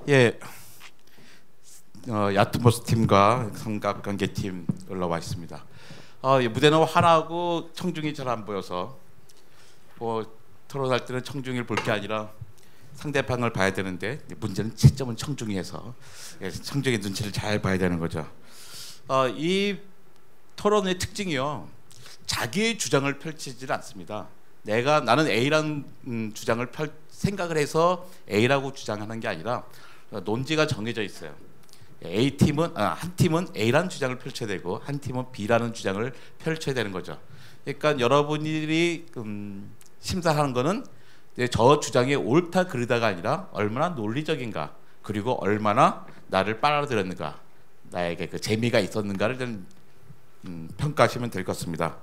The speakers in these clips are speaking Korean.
예, 야트모스 팀과 삼각관계 팀 올라와 있습니다. 무대는 하나고 청중이 잘 안 보여서 토론할 때는 청중을 볼 게 아니라 상대방을 봐야 되는데 문제는 채점은 청중이 해서 청중의 눈치를 잘 봐야 되는 거죠. 이 토론의 특징이요, 자기의 주장을 펼치질 않습니다. 나는 A라는 주장을 생각을 해서 A라고 주장하는 게 아니라 논지가 정해져 있어요. 한 팀은 A라는 주장을 펼쳐야 되고 한 팀은 B라는 주장을 펼쳐야 되는 거죠. 그러니까 여러분들이 심사하는 거는 저 주장이 옳다 그르다가 아니라 얼마나 논리적인가, 그리고 얼마나 나를 빨아들였는가, 나에게 그 재미가 있었는가를 좀 평가하시면 될 것 같습니다.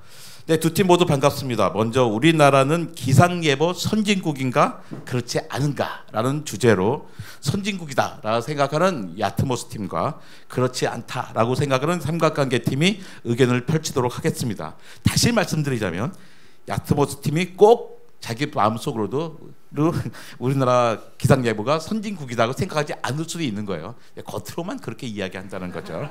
네, 두 팀 모두 반갑습니다. 먼저 우리나라는 기상예보 선진국인가 그렇지 않은가라는 주제로 선진국이다라고 생각하는 야트모스 팀과 그렇지 않다라고 생각하는 삼각관계 팀이 의견을 펼치도록 하겠습니다. 다시 말씀드리자면 야트모스 팀이 꼭 자기 마음속으로도 우리나라 기상예보가 선진국이라고 생각하지 않을 수도 있는 거예요. 겉으로만 그렇게 이야기한다는 거죠.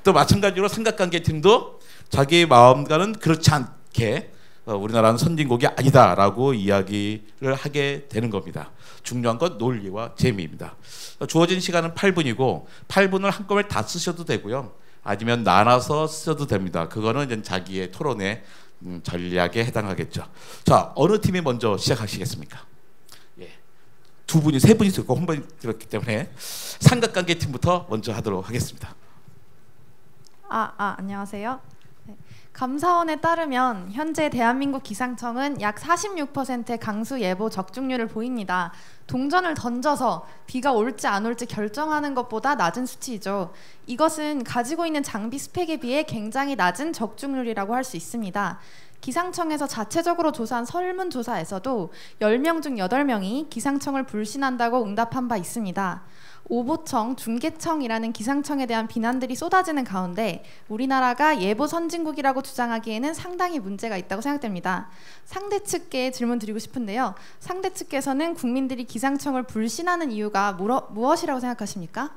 또 마찬가지로 삼각관계 팀도 자기 마음과는 그렇지 않게 우리나라는 선진국이 아니다라고 이야기를 하게 되는 겁니다. 중요한 건 논리와 재미입니다. 주어진 시간은 8분이고 8분을 한꺼번에 다 쓰셔도 되고요, 아니면 나눠서 쓰셔도 됩니다. 그거는 이제 자기의 토론의 전략에 해당하겠죠. 자, 어느 팀이 먼저 시작하시겠습니까? 예, 세 분이 있었고 한 분이 들었기 때문에 삼각관계 팀부터 먼저 하도록 하겠습니다. 안녕하세요. 네. 감사원에 따르면 현재 대한민국 기상청은 약 46%의 강수 예보 적중률을 보입니다. 동전을 던져서 비가 올지 안 올지 결정하는 것보다 낮은 수치이죠. 이것은 가지고 있는 장비 스펙에 비해 굉장히 낮은 적중률이라고 할 수 있습니다. 기상청에서 자체적으로 조사한 설문조사에서도 10명 중 8명이 기상청을 불신한다고 응답한 바 있습니다. 오보청, 중계청이라는 기상청에 대한 비난들이 쏟아지는 가운데 우리나라가 예보 선진국이라고 주장하기에는 상당히 문제가 있다고 생각됩니다. 상대 측께 질문 드리고 싶은데요. 상대 측께서는 국민들이 기상청을 불신하는 이유가 무엇이라고 생각하십니까?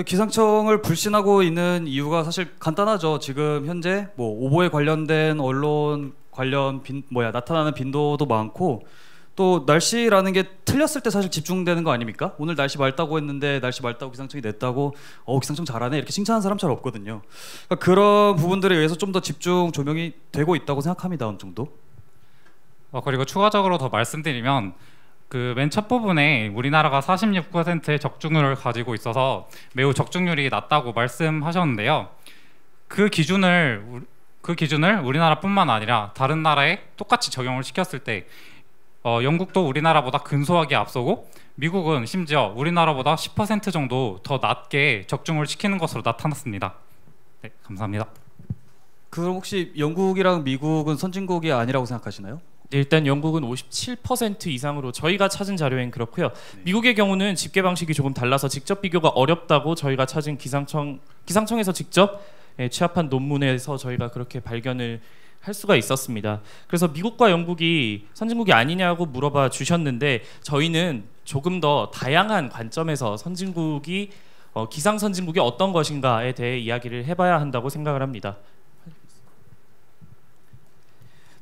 기상청을 불신하고 있는 이유가 사실 간단하죠. 지금 현재 오보에 관련된 언론 관련 나타나는 빈도도 많고, 또 날씨라는 게 틀렸을 때 사실 집중되는 거 아닙니까? 오늘 날씨 맑다고 했는데 날씨 맑다고 기상청이 냈다고 기상청 잘하네 이렇게 칭찬하는 사람 잘 없거든요. 그러니까 그런 부분들에 의해서 좀 더 집중 조명이 되고 있다고 생각합니다. 어느 정도. 그리고 추가적으로 더 말씀드리면 맨 첫 부분에 우리나라가 46%의 적중률을 가지고 있어서 매우 적중률이 낮다고 말씀하셨는데요. 그 기준을 우리나라뿐만 아니라 다른 나라에 똑같이 적용을 시켰을 때 영국도 우리나라보다 근소하게 앞서고 미국은 심지어 우리나라보다 10% 정도 더 낮게 적중을 시키는 것으로 나타났습니다. 네, 감사합니다. 그럼 혹시 영국이랑 미국은 선진국이 아니라고 생각하시나요? 일단 영국은 57% 이상으로 저희가 찾은 자료엔 그렇고요. 미국의 경우는 집계 방식이 조금 달라서 직접 비교가 어렵다고 저희가 찾은 기상청에서 직접 취합한 논문에서 저희가 그렇게 발견을 할 수가 있었습니다. 그래서 미국과 영국이 선진국이 아니냐고 물어봐 주셨는데 저희는 조금 더 다양한 관점에서 선진국이 기상 선진국이 어떤 것인가에 대해 이야기를 해봐야 한다고 생각을 합니다.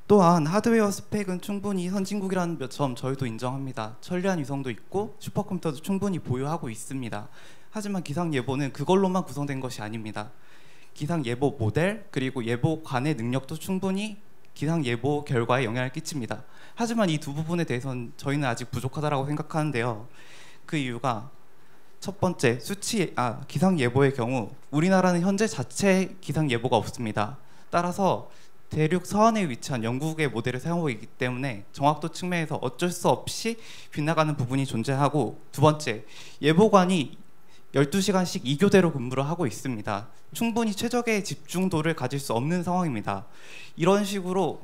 또한 하드웨어 스펙은 충분히 선진국이라는 점 저희도 인정합니다. 천리안 위성도 있고 슈퍼컴퓨터도 충분히 보유하고 있습니다. 하지만 기상예보는 그걸로만 구성된 것이 아닙니다. 기상예보 모델 그리고 예보관의 능력도 충분히 기상예보 결과에 영향을 끼칩니다. 하지만 이 두 부분에 대해서는 저희는 아직 부족하다고 생각하는데요. 그 이유가 첫 번째, 기상예보의 경우 우리나라는 현재 자체 기상예보가 없습니다. 따라서 대륙 서안에 위치한 영국의 모델을 사용하고 있기 때문에 정확도 측면에서 어쩔 수 없이 빗나가는 부분이 존재하고, 두 번째, 예보관이 12시간씩 2교대로 근무를 하고 있습니다. 충분히 최적의 집중도를 가질 수 없는 상황입니다. 이런 식으로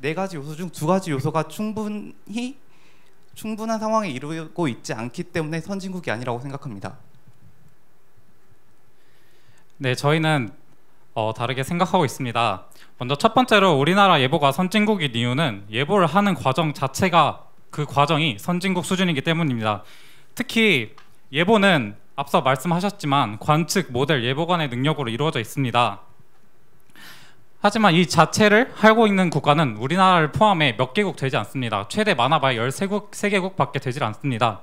네 가지 요소 중 두 가지 요소가 충분한 상황에 이르고 있지 않기 때문에 선진국이 아니라고 생각합니다. 네, 저희는 다르게 생각하고 있습니다. 먼저 첫 번째로 우리나라 예보가 선진국인 이유는 예보를 하는 과정 자체가 그 과정이 선진국 수준이기 때문입니다. 특히 예보는 앞서 말씀하셨지만 관측, 모델, 예보관의 능력으로 이루어져 있습니다. 하지만 이 자체를 하고 있는 국가는 우리나라를 포함해 몇 개국 되지 않습니다. 최대 많아봐야 13개국밖에 되질 않습니다.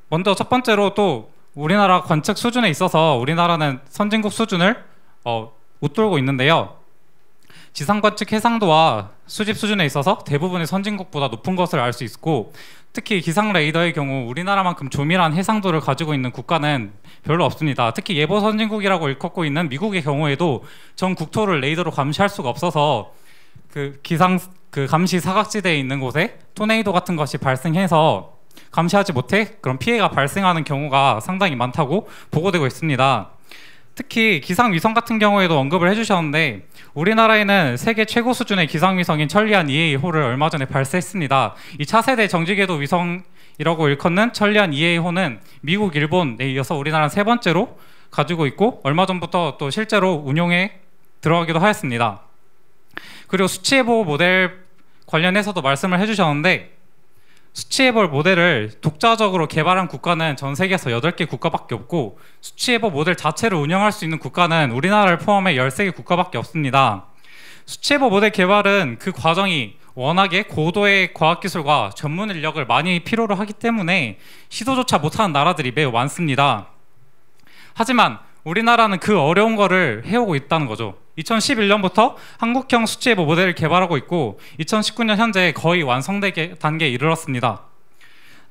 먼저 첫 번째로 또 우리나라 관측 수준에 있어서 우리나라는 선진국 수준을 웃돌고 있는데요. 지상 관측 해상도와 수집 수준에 있어서 대부분의 선진국보다 높은 것을 알 수 있고, 특히 기상 레이더의 경우 우리나라만큼 조밀한 해상도를 가지고 있는 국가는 별로 없습니다. 특히 예보 선진국이라고 일컫고 있는 미국의 경우에도 전 국토를 레이더로 감시할 수가 없어서 그 감시 사각지대에 있는 곳에 토네이도 같은 것이 발생해서 감시하지 못해 그런 피해가 발생하는 경우가 상당히 많다고 보고되고 있습니다. 특히 기상위성 같은 경우에도 언급을 해주셨는데, 우리나라에는 세계 최고 수준의 기상위성인 천리안 EA호를 얼마 전에 발사했습니다. 이 차세대 정지궤도 위성이라고 일컫는 천리안 EA호는 미국, 일본에 이어서 우리나라는 세 번째로 가지고 있고, 얼마 전부터 또 실제로 운용에 들어가기도 하였습니다. 그리고 수치예보 모델 관련해서도 말씀을 해주셨는데, 수치예보 모델을 독자적으로 개발한 국가는 전 세계에서 8개 국가밖에 없고, 수치예보 모델 자체를 운영할 수 있는 국가는 우리나라를 포함해 13개 국가밖에 없습니다. 수치예보 모델 개발은 그 과정이 워낙에 고도의 과학기술과 전문 인력을 많이 필요로 하기 때문에 시도조차 못하는 나라들이 매우 많습니다. 하지만 우리나라는 그 어려운 거를 해오고 있다는 거죠. 2011년부터 한국형 수치예보 모델을 개발하고 있고 2019년 현재 거의 완성 단계에 이르렀습니다.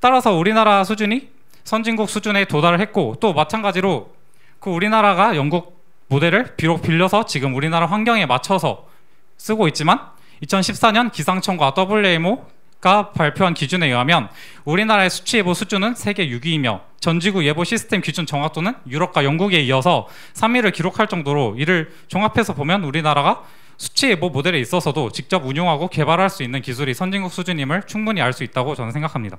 따라서 우리나라 수준이 선진국 수준에 도달을 했고, 또 마찬가지로 그 우리나라가 영국 모델을 비록 빌려서 지금 우리나라 환경에 맞춰서 쓰고 있지만 2014년 기상청과 WMO가 발표한 기준에 의하면 우리나라의 수치예보 수준은 세계 6위이며 전지구 예보 시스템 기준 정확도는 유럽과 영국에 이어서 3위를 기록할 정도로, 이를 종합해서 보면 우리나라가 수치예보 모델에 있어서도 직접 운용하고 개발할 수 있는 기술이 선진국 수준임을 충분히 알 수 있다고 저는 생각합니다.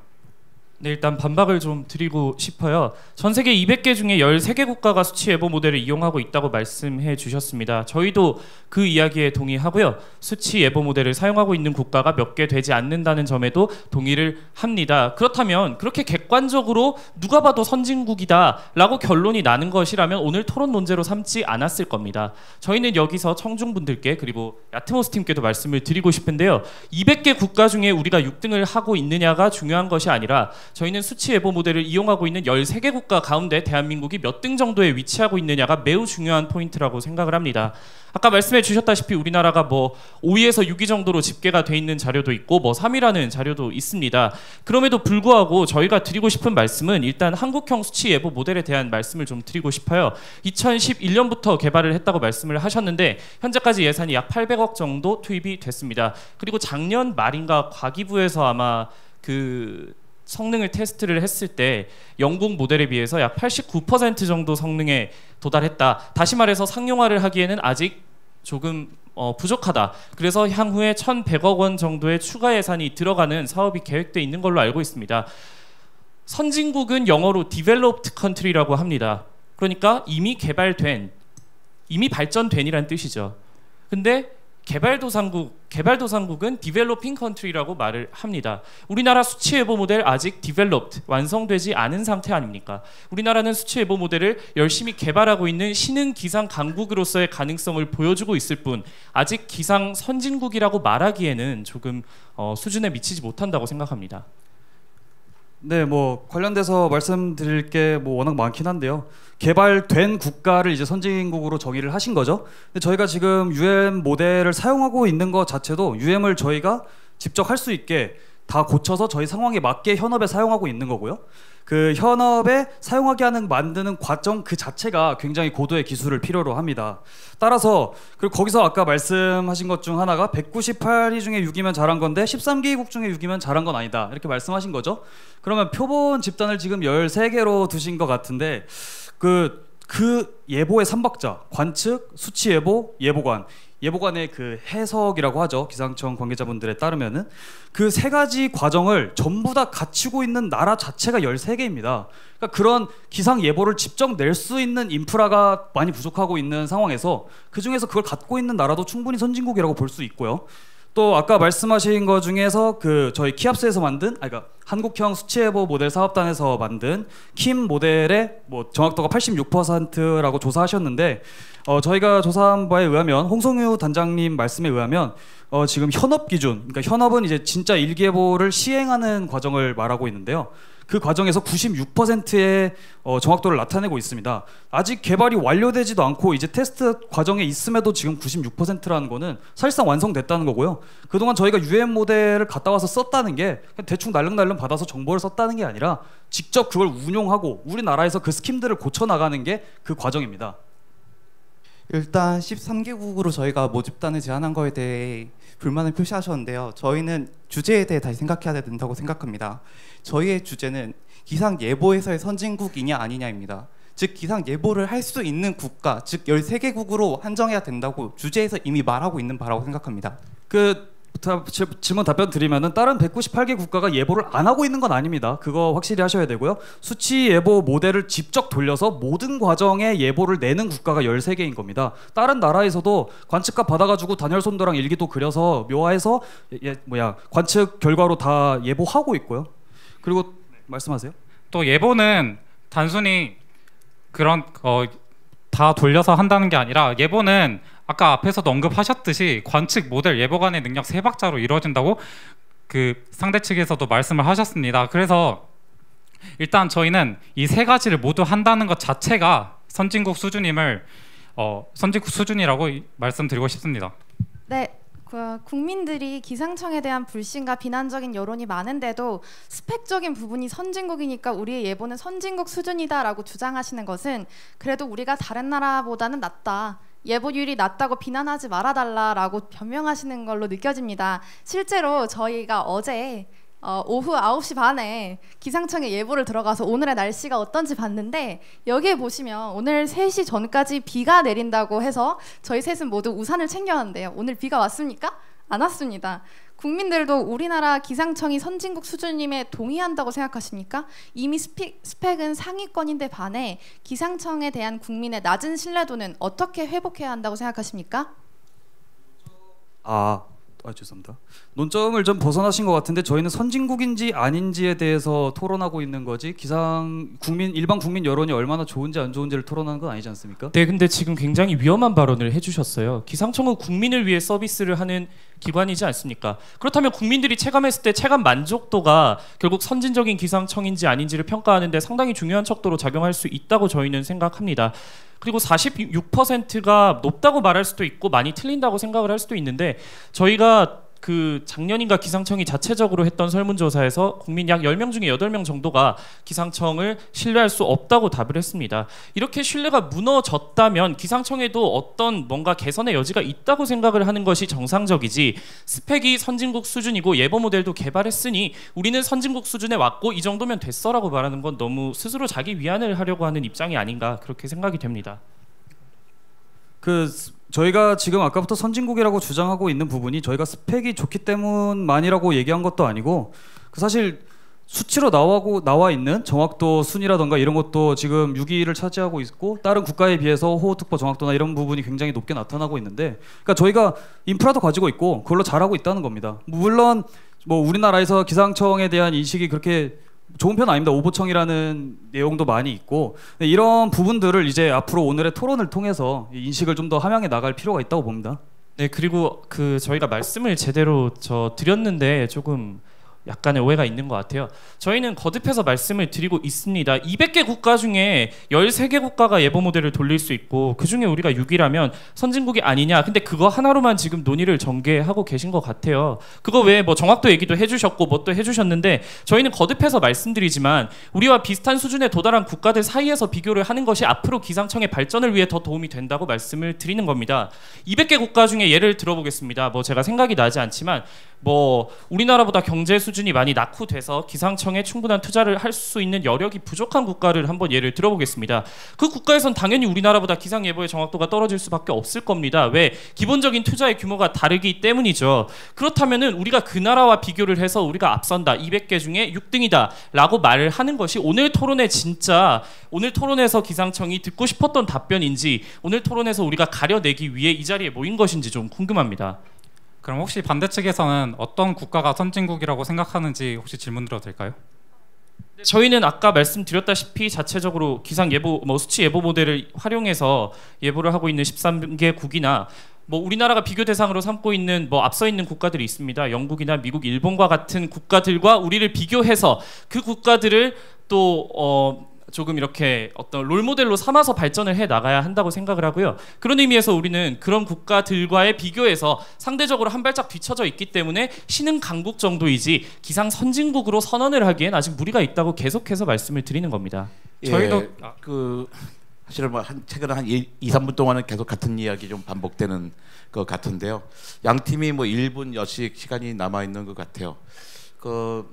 네, 일단 반박을 좀 드리고 싶어요. 전 세계 200개 중에 13개 국가가 수치 예보 모델을 이용하고 있다고 말씀해 주셨습니다. 저희도 그 이야기에 동의하고요. 수치 예보 모델을 사용하고 있는 국가가 몇 개 되지 않는다는 점에도 동의를 합니다. 그렇다면 그렇게 객관적으로 누가 봐도 선진국이다 라고 결론이 나는 것이라면 오늘 토론 논제로 삼지 않았을 겁니다. 저희는 여기서 청중분들께, 그리고 야트모스 팀께도 말씀을 드리고 싶은데요. 200개 국가 중에 우리가 6등을 하고 있느냐가 중요한 것이 아니라, 저희는 수치 예보 모델을 이용하고 있는 13개 국가 가운데 대한민국이 몇 등 정도에 위치하고 있느냐가 매우 중요한 포인트라고 생각을 합니다. 아까 말씀해 주셨다시피 우리나라가 뭐 5위에서 6위 정도로 집계가 돼 있는 자료도 있고 뭐 3위라는 자료도 있습니다. 그럼에도 불구하고 저희가 드리고 싶은 말씀은 일단 한국형 수치 예보 모델에 대한 말씀을 좀 드리고 싶어요. 2011년부터 개발을 했다고 말씀을 하셨는데 현재까지 예산이 약 800억 정도 투입이 됐습니다. 그리고 작년 말인가 과기부에서 아마 그 성능을 테스트를 했을 때 영국 모델에 비해서 약 89% 정도 성능에 도달했다. 다시 말해서 상용화를 하기에는 아직 조금 부족하다. 그래서 향후에 1,100억 원 정도의 추가 예산이 들어가는 사업이 계획되어 있는 걸로 알고 있습니다. 선진국은 영어로 developed country라고 합니다. 그러니까 이미 개발된, 이미 발전된이란 뜻이죠. 근데 개발도상국은 developing country라고 말을 합니다. 우리나라 수치 예보 모델 아직 developed, 완성되지 않은 상태 아닙니까? 우리나라는 수치 예보 모델을 열심히 개발하고 있는 신흥 기상 강국으로서의 가능성을 보여주고 있을 뿐, 아직 기상 선진국이라고 말하기에는 조금 수준에 미치지 못한다고 생각합니다. 네, 뭐 관련돼서 말씀드릴 게 뭐 워낙 많긴 한데요. 개발된 국가를 이제 선진국으로 정의를 하신 거죠. 근데 저희가 지금 UM 모델을 사용하고 있는 것 자체도 UM을 저희가 직접 할 수 있게 다 고쳐서 저희 상황에 맞게 현업에 사용하고 있는 거고요. 그 현업에 사용하게 만드는 과정 그 자체가 굉장히 고도의 기술을 필요로 합니다. 따라서 그리고 거기서 아까 말씀하신 것 중 하나가 198위 중에 6이면 잘한 건데 13개국 중에 6이면 잘한 건 아니다, 이렇게 말씀하신 거죠. 그러면 표본 집단을 지금 13개로 두신 것 같은데 그 예보의 3박자, 관측, 수치 예보, 예보관의 그 해석이라고 하죠. 기상청 관계자분들에 따르면은 그 세 가지 과정을 전부 다 갖추고 있는 나라 자체가 13개입니다. 그러니까 그런 기상 예보를 직접 낼 수 있는 인프라가 많이 부족하고 있는 상황에서 그 중에서 그걸 갖고 있는 나라도 충분히 선진국이라고 볼 수 있고요. 또 아까 말씀하신 것 중에서 그 저희 키압스에서 만든 그러니까 한국형 수치예보 모델 사업단에서 만든 킴 모델의 뭐 정확도가 86%라고 조사하셨는데 저희가 조사한 바에 의하면 홍성유 단장님 말씀에 의하면 지금 현업 기준, 그러니까 현업은 이제 진짜 일기예보를 시행하는 과정을 말하고 있는데요. 그 과정에서 96%의 정확도를 나타내고 있습니다. 아직 개발이 완료되지도 않고 이제 테스트 과정에 있음에도 지금 96%라는 거는 사실상 완성됐다는 거고요. 그동안 저희가 UM 모델을 갖다 와서 썼다는 게 그냥 대충 날름날름 받아서 정보를 썼다는 게 아니라 직접 그걸 운용하고 우리나라에서 그 스킴들을 고쳐나가는 게 그 과정입니다. 일단 13개국으로 저희가 모집단을 제안한 거에 대해 불만을 표시하셨는데요. 저희는 주제에 대해 다시 생각해야 된다고 생각합니다. 저희의 주제는 기상 예보에서의 선진국이냐 아니냐입니다. 즉 기상 예보를 할 수 있는 국가, 즉 13개국으로 한정해야 된다고 주제에서 이미 말하고 있는 바라고 생각합니다. 질문 답변 드리면은 다른 198개 국가가 예보를 안 하고 있는 건 아닙니다. 그거 확실히 하셔야 되고요. 수치 예보 모델을 직접 돌려서 모든 과정에 예보를 내는 국가가 13개인 겁니다. 다른 나라에서도 관측값 받아가지고 단열손도랑 일기도 그려서 묘화해서 관측 결과로 다 예보하고 있고요. 그리고 말씀하세요. 또 예보는 단순히 그런 다 돌려서 한다는 게 아니라 예보는 아까 앞에서도 언급하셨듯이 관측 모델 예보관의 능력 3박자로 이루어진다고 그 상대 측에서도 말씀을 하셨습니다. 그래서 일단 저희는 이 3가지를 모두 한다는 것 자체가 선진국 수준임을 선진국 수준이라고 말씀드리고 싶습니다. 네. 국민들이 기상청에 대한 불신과 비난적인 여론이 많은데도 스펙적인 부분이 선진국이니까 우리의 예보는 선진국 수준이다라고 주장하시는 것은 그래도 우리가 다른 나라보다는 낫다. 예보율이 낮다고 비난하지 말아달라라고 변명하시는 걸로 느껴집니다. 실제로 저희가 어제 오후 9시 반에 기상청에 예보를 들어가서 오늘의 날씨가 어떤지 봤는데 여기에 보시면 오늘 3시 전까지 비가 내린다고 해서 저희 셋은 모두 우산을 챙겨왔는데요. 오늘 비가 왔습니까? 안 왔습니다. 국민들도 우리나라 기상청이 선진국 수준임에 동의한다고 생각하십니까? 이미 스펙은 상위권인데 반해 기상청에 대한 국민의 낮은 신뢰도는 어떻게 회복해야 한다고 생각하십니까? 죄송합니다. 논점을 좀 벗어나신 것 같은데 저희는 선진국인지 아닌지에 대해서 토론하고 있는 거지 일반 국민 여론이 얼마나 좋은지 안 좋은지를 토론하는 건 아니지 않습니까? 네, 근데 지금 굉장히 위험한 발언을 해주셨어요. 기상청은 국민을 위해 서비스를 하는 기관이지 않습니까? 그렇다면 국민들이 체감했을 때 체감 만족도가 결국 선진적인 기상청인지 아닌지를 평가하는 데 상당히 중요한 척도로 작용할 수 있다고 저희는 생각합니다. 그리고 46%가 높다고 말할 수도 있고 많이 틀린다고 생각을 할 수도 있는데 저희가 그 작년인가 기상청이 자체적으로 했던 설문조사에서 국민 약 10명 중에 8명 정도가 기상청을 신뢰할 수 없다고 답을 했습니다. 이렇게 신뢰가 무너졌다면 기상청에도 어떤 뭔가 개선의 여지가 있다고 생각을 하는 것이 정상적이지 스펙이 선진국 수준이고 예보 모델도 개발했으니 우리는 선진국 수준에 왔고 이 정도면 됐어라고 말하는 건 너무 스스로 자기 위안을 하려고 하는 입장이 아닌가 그렇게 생각이 됩니다. 저희가 지금 아까부터 선진국이라고 주장하고 있는 부분이 저희가 스펙이 좋기 때문만이라고 얘기한 것도 아니고 사실 수치로 나와 있는 정확도 순이라던가 이런 것도 지금 6위를 차지하고 있고 다른 국가에 비해서 호우특보 정확도나 이런 부분이 굉장히 높게 나타나고 있는데 그러니까 저희가 인프라도 가지고 있고 그걸로 잘하고 있다는 겁니다. 물론 뭐 우리나라에서 기상청에 대한 인식이 그렇게 좋은 편 아닙니다. 오보청이라는 내용도 많이 있고 이런 부분들을 이제 앞으로 오늘의 토론을 통해서 인식을 좀 더 함양해 나갈 필요가 있다고 봅니다. 네, 그리고 저희가 말씀을 제대로 드렸는데 조금 약간의 오해가 있는 것 같아요. 저희는 거듭해서 말씀을 드리고 있습니다. 200개 국가 중에 13개 국가가 예보 모델을 돌릴 수 있고 그 중에 우리가 6위라면 선진국이 아니냐. 근데 그거 하나로만 지금 논의를 전개하고 계신 것 같아요. 그거 외에 뭐 정확도 얘기도 해주셨고 뭐 또 해주셨는데 저희는 거듭해서 말씀드리지만 우리와 비슷한 수준에 도달한 국가들 사이에서 비교를 하는 것이 앞으로 기상청의 발전을 위해 더 도움이 된다고 말씀을 드리는 겁니다. 200개 국가 중에 예를 들어보겠습니다. 뭐 제가 생각이 나지 않지만 뭐 우리나라보다 경제 수준이 많이 낙후돼서 기상청에 충분한 투자를 할 수 있는 여력이 부족한 국가를 한번 예를 들어보겠습니다. 그 국가에선 당연히 우리나라보다 기상 예보의 정확도가 떨어질 수밖에 없을 겁니다. 왜? 기본적인 투자의 규모가 다르기 때문이죠. 그렇다면은 우리가 그 나라와 비교를 해서 우리가 앞선다, 200개 중에 6등이다 라고 말을 하는 것이 오늘 토론에 진짜 오늘 토론에서 기상청이 듣고 싶었던 답변인지 오늘 토론에서 우리가 가려내기 위해 이 자리에 모인 것인지 좀 궁금합니다. 그럼 혹시 반대측에서는 어떤 국가가 선진국이라고 생각하는지 혹시 질문 드려도 될까요? 저희는 아까 말씀드렸다시피 자체적으로 기상 예보 수치 예보 모델을 활용해서 예보를 하고 있는 13개국이나 우리나라가 비교 대상으로 삼고 있는 앞서 있는 국가들이 있습니다. 영국이나 미국, 일본과 같은 국가들과 우리를 비교해서 그 국가들을 또 조금 이렇게 어떤 롤모델로 삼아서 발전을 해 나가야 한다고 생각을 하고요. 그런 의미에서 우리는 그런 국가들과의 비교에서 상대적으로 한 발짝 뒤처져 있기 때문에 신흥 강국 정도이지 기상 선진국으로 선언을 하기엔 아직 무리가 있다고 계속해서 말씀을 드리는 겁니다. 저희도 사실은 최근에 한 2-3분 동안은 계속 같은 이야기 좀 반복되는 것 같은데요. 양 팀이 1분 여씩 시간이 남아 있는 것 같아요. 그러니까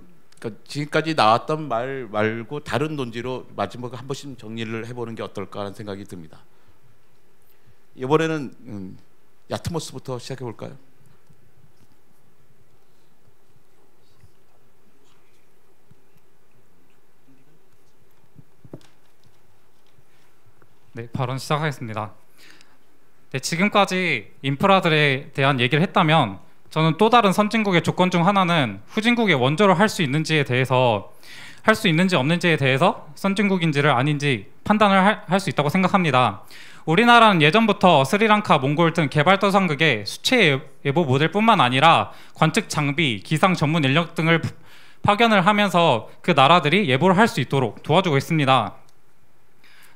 지금까지 나왔던 말 말고 다른 논지로 마지막에 한 번씩 정리를 해보는 게 어떨까 하는 생각이 듭니다. 이번에는 야트모스부터 시작해 볼까요? 네, 발언 시작하겠습니다. 네, 지금까지 인프라들에 대한 얘기를 했다면 저는 또 다른 선진국의 조건 중 하나는 후진국의 원조를 할 수 있는지 없는지에 대해서 선진국인지를 아닌지 판단을 할 수 있다고 생각합니다. 우리나라는 예전부터 스리랑카, 몽골 등 개발도상국의 수체 예보 모델뿐만 아니라 관측 장비, 기상 전문 인력 등을 파견을 하면서 그 나라들이 예보를 할 수 있도록 도와주고 있습니다.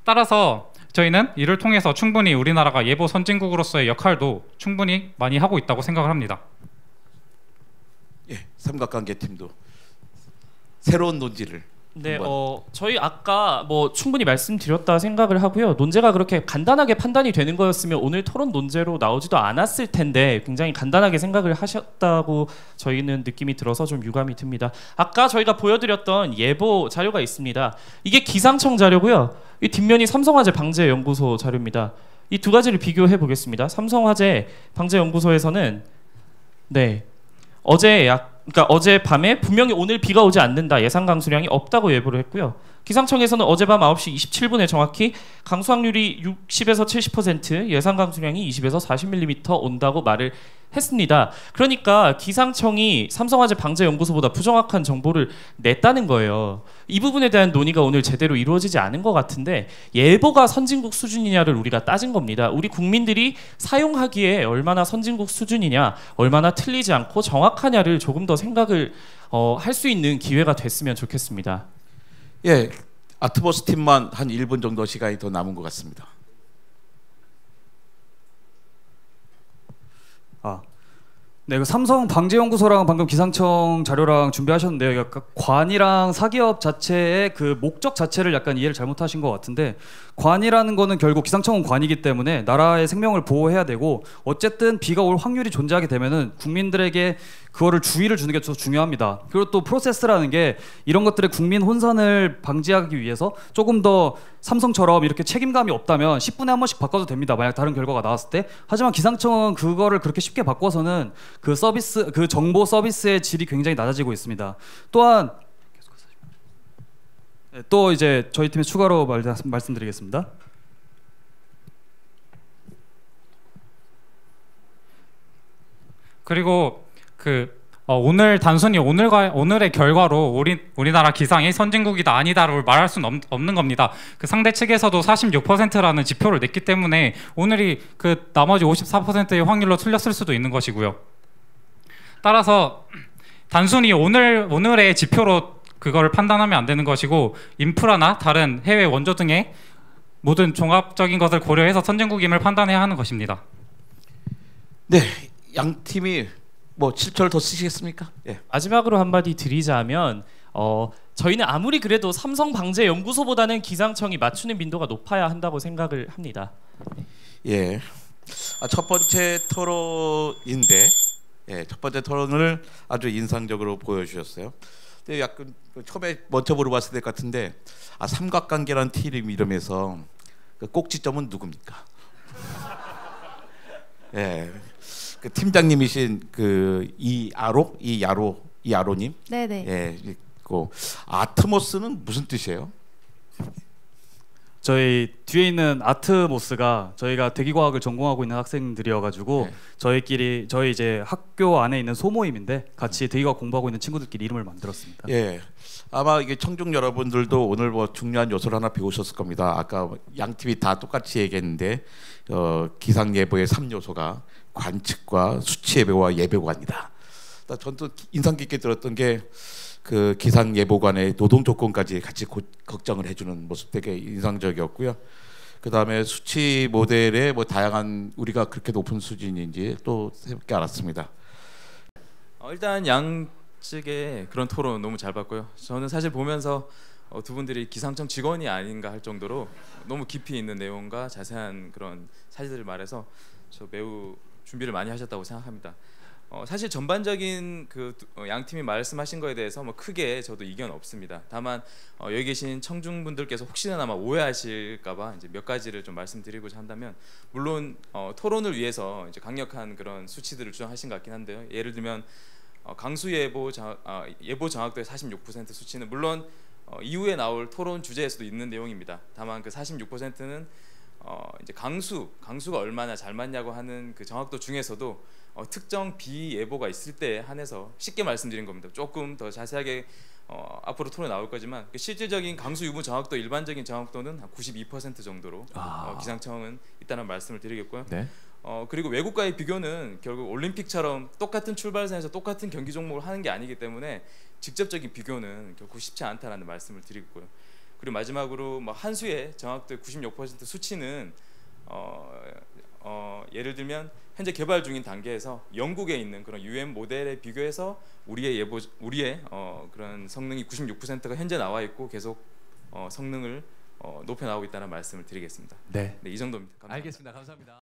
따라서 저희는 이를 통해서 충분히 우리나라가 예보 선진국으로서의 역할도 충분히 많이 하고 있다고 생각을 합니다. 예, 삼각관계 팀도 새로운 논지를. 네, 저희 아까 충분히 말씀드렸다 생각을 하고요. 논제가 그렇게 간단하게 판단이 되는 거였으면 오늘 토론 논제로 나오지도 않았을 텐데 굉장히 간단하게 생각을 하셨다고 저희는 느낌이 들어서 좀 유감이 듭니다. 아까 저희가 보여드렸던 예보 자료가 있습니다. 이게 기상청 자료고요. 이 뒷면이 삼성화재 방재연구소 자료입니다. 이 두 가지를 비교해 보겠습니다. 삼성화재 방재연구소에서는 어젯밤에 분명히 오늘 비가 오지 않는다, 예상 강수량이 없다고 예보를 했고요. 기상청에서는 어젯밤 9시 27분에 정확히 강수 확률이 60에서 70%, 예상 강수량이 20에서 40mm 온다고 말을 했습니다. 그러니까 기상청이 삼성화재 방재연구소보다 부정확한 정보를 냈다는 거예요. 이 부분에 대한 논의가 오늘 제대로 이루어지지 않은 것 같은데, 예보가 선진국 수준이냐를 우리가 따진 겁니다. 우리 국민들이 사용하기에 얼마나 선진국 수준이냐, 얼마나 틀리지 않고 정확하냐를 조금 더 생각을 할 수 있는 기회가 됐으면 좋겠습니다. 예, 아트모스 팀만 한 1분 정도 시간이 더 남은 것 같습니다. 네, 그 삼성 방재연구소랑 방금 기상청 자료랑 준비하셨는데요. 약간 관이랑 사기업 자체의 그 목적 자체를 약간 이해를 잘못하신 것 같은데, 관이라는 거는 결국 기상청은 관이기 때문에 나라의 생명을 보호해야 되고, 어쨌든 비가 올 확률이 존재하게 되면은 국민들에게 그거를 주의를 주는 게 더 중요합니다. 그리고 또 프로세스라는 게 이런 것들의 국민 혼선을 방지하기 위해서 조금 더 삼성처럼 이렇게 책임감이 없다면 10분에 한 번씩 바꿔도 됩니다. 만약 다른 결과가 나왔을 때. 하지만 기상청은 그거를 그렇게 쉽게 바꿔서는 그 서비스, 그 정보 서비스의 질이 굉장히 낮아지고 있습니다. 또한 또 이제 저희 팀에 추가로 말씀드리겠습니다. 그리고 오늘 단순히 오늘의 결과로 우리나라 기상이 선진국이다 아니다를 말할 수는 없는 겁니다. 그 상대 측에서도 46%라는 지표를 냈기 때문에 오늘이 그 나머지 54%의 확률로 틀렸을 수도 있는 것이고요. 따라서 단순히 오늘의 지표로 그거를 판단하면 안 되는 것이고, 인프라나 다른 해외 원조 등의 모든 종합적인 것을 고려해서 선진국임을 판단해야 하는 것입니다. 네, 양 팀이 7초를 더 쓰시겠습니까? 예. 마지막으로 한마디 드리자면 저희는 아무리 그래도 삼성 방재연구소보다는 기상청이 맞추는 빈도가 높아야 한다고 생각을 합니다. 예. 첫 번째 토론인데, 첫 번째 토론을 아주 인상적으로 보여주셨어요. 근데 약간 처음에 먼저 물어봤을 때 같은데, 삼각관계라는 팀 이름에서 그 꼭지점은 누굽니까? 예. 그 팀장님이신 그 이야로님. 네네. 예. 있고 아트모스는 무슨 뜻이에요? 저희 뒤에 있는 아트모스가 저희가 대기과학을 전공하고 있는 학생들이어가지고 네. 저희 이제 학교 안에 있는 소모임인데 같이 대기과학 공부하고 있는 친구들끼리 이름을 만들었습니다. 예, 아마 이게 청중 여러분들도 오늘 뭐 중요한 요소를 하나 배우셨을 겁니다. 아까 양 팀이 다 똑같이 얘기했는데 기상 예보의 3요소가 관측과 수치 예보와 예보관이다. 전 또 인상 깊게 들었던 게 그 기상 예보관의 노동 조건까지 같이 걱정을 해주는 모습 되게 인상적이었고요. 그 다음에 수치 모델의 뭐 다양한 우리가 그렇게 높은 수준인지 또 새롭게 알았습니다. 일단 양측의 그런 토론 너무 잘 봤고요. 저는 사실 보면서 두 분들이 기상청 직원이 아닌가 할 정도로 너무 깊이 있는 내용과 자세한 그런 사실들을 말해서 저 매우 준비를 많이 하셨다고 생각합니다. 사실 전반적인 그 양 팀이 말씀하신 거에 대해서 뭐 크게 저도 이견 없습니다. 다만 여기 계신 청중분들께서 혹시나마 오해하실까봐 이제 몇 가지를 좀 말씀드리고자 한다면, 물론 토론을 위해서 이제 강력한 그런 수치들을 주장하신 것 같긴 한데요. 예를 들면 강수 예보 정확도의 46% 수치는 물론 이후에 나올 토론 주제에서도 있는 내용입니다. 다만 그 46%는 이제 강수가 얼마나 잘 맞냐고 하는 그 정확도 중에서도 특정 비예보가 있을 때에 한해서 쉽게 말씀드린 겁니다. 조금 더 자세하게 앞으로 토론에 나올 거지만 그 실질적인 강수 유무 정확도, 일반적인 정확도는 한 92% 정도로 기상청은 있다는 말씀을 드리겠고요. 네. 그리고 외국과의 비교는 결국 올림픽처럼 똑같은 출발선에서 똑같은 경기 종목을 하는 게 아니기 때문에 직접적인 비교는 결코 쉽지 않다는 말씀을 드리고요. 그리고 마지막으로 뭐 한수의 정확도의 96% 수치는 예를 들면 현재 개발 중인 단계에서 영국에 있는 그런 UN 모델에 비교해서 우리의 그런 성능이 96%가 현재 나와 있고 계속 성능을 높여 나오고 있다는 말씀을 드리겠습니다. 네. 네, 이 정도입니다. 감사합니다. 알겠습니다. 감사합니다.